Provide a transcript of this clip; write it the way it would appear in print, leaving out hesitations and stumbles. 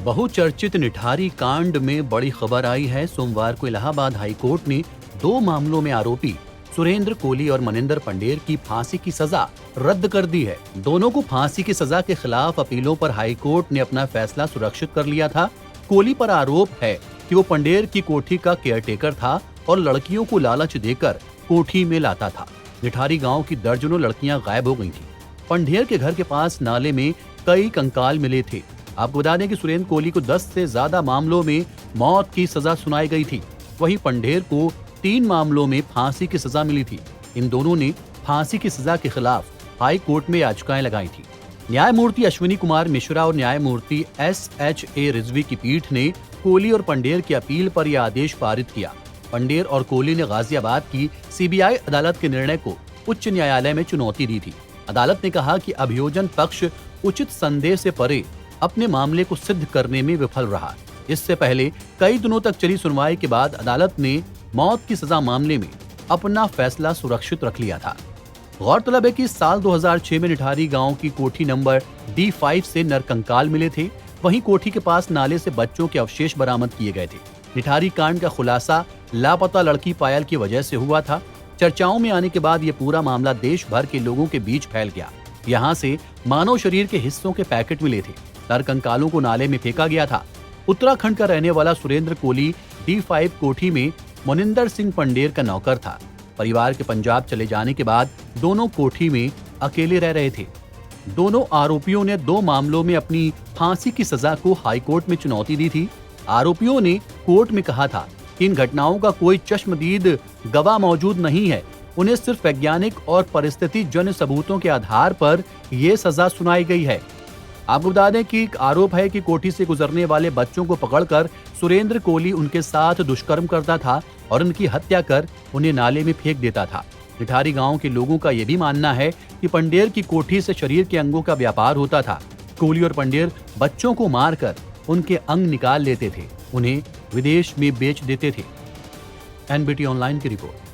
बहुचर्चित निठारी कांड में बड़ी खबर आई है। सोमवार को इलाहाबाद हाईकोर्ट ने 2 मामलों में आरोपी सुरेंद्र कोली और मनिंदर पंडेर की फांसी की सजा रद्द कर दी है। दोनों को फांसी की सजा के खिलाफ अपीलों पर हाईकोर्ट ने अपना फैसला सुरक्षित कर लिया था। कोली पर आरोप है कि वो पंडेर की कोठी का केयरटेकर था और लड़कियों को लालच देकर कोठी में लाता था। निठारी गांव की दर्जनों लड़कियां गायब हो गई थीं। पंडेर के घर के पास नाले में कई कंकाल मिले थे। आपको बता दें कि सुरेंद्र कोली को 10 से ज्यादा मामलों में मौत की सजा सुनाई गई थी। वहीं पंडेर को 3 मामलों में फांसी की सजा मिली थी। इन दोनों ने फांसी की सजा के खिलाफ हाई कोर्ट में याचिकाएं लगाई थी। न्यायमूर्ति अश्विनी कुमार मिश्रा और न्यायमूर्ति SHA रिजवी की पीठ ने कोली और पंडेर की अपील पर यह आदेश पारित किया। पंडेर और कोली ने गाजियाबाद की CBI अदालत के निर्णय को उच्च न्यायालय में चुनौती दी थी। अदालत ने कहा कि अभियोजन पक्ष उचित संदेह से परे अपने मामले को सिद्ध करने में विफल रहा। इससे पहले कई दिनों तक चली सुनवाई के बाद अदालत ने मौत की सजा मामले में अपना फैसला सुरक्षित रख लिया था। गौरतलब है कि साल 2006 में निठारी गांव की कोठी नंबर D5 से नरकंकाल मिले थे। वहीं कोठी के पास नाले से बच्चों के अवशेष बरामद किए गए थे। निठारी कांड का खुलासा लापता लड़की पायल की वजह से हुआ था। चर्चाओं में आने के बाद ये पूरा मामला देश भर के लोगों के बीच फैल गया। यहाँ से मानव शरीर के हिस्सों के पैकेट मिले थे। नरकंकालों को नाले में फेंका गया था। उत्तराखंड का रहने वाला सुरेंद्र कोली D5 कोठी में मनिंदर सिंह पंडेर का नौकर था। परिवार के पंजाब चले जाने के बाद दोनों कोठी में अकेले रह रहे थे। दोनों आरोपियों ने 2 मामलों में अपनी फांसी की सजा को हाईकोर्ट में चुनौती दी थी। आरोपियों ने कोर्ट में कहा था कि इन घटनाओं का कोई चश्मदीद गवाह मौजूद नहीं है। उन्हें सिर्फ वैज्ञानिक और परिस्थिति जन्य सबूतों के आधार पर यह सजा सुनाई गई है। आपको बता दें कि आरोप है कि कोठी से गुजरने वाले बच्चों को पकड़कर सुरेंद्र कोली उनके साथ दुष्कर्म करता था और उनकी हत्या कर उन्हें नाले में फेंक देता था। निठारी गांव के लोगों का यह भी मानना है कि पंडेर की कोठी से शरीर के अंगों का व्यापार होता था। कोली और पंडेर बच्चों को मारकर उनके अंग निकाल लेते थे, उन्हें विदेश में बेच देते थे। NBT ऑनलाइन की रिपोर्ट।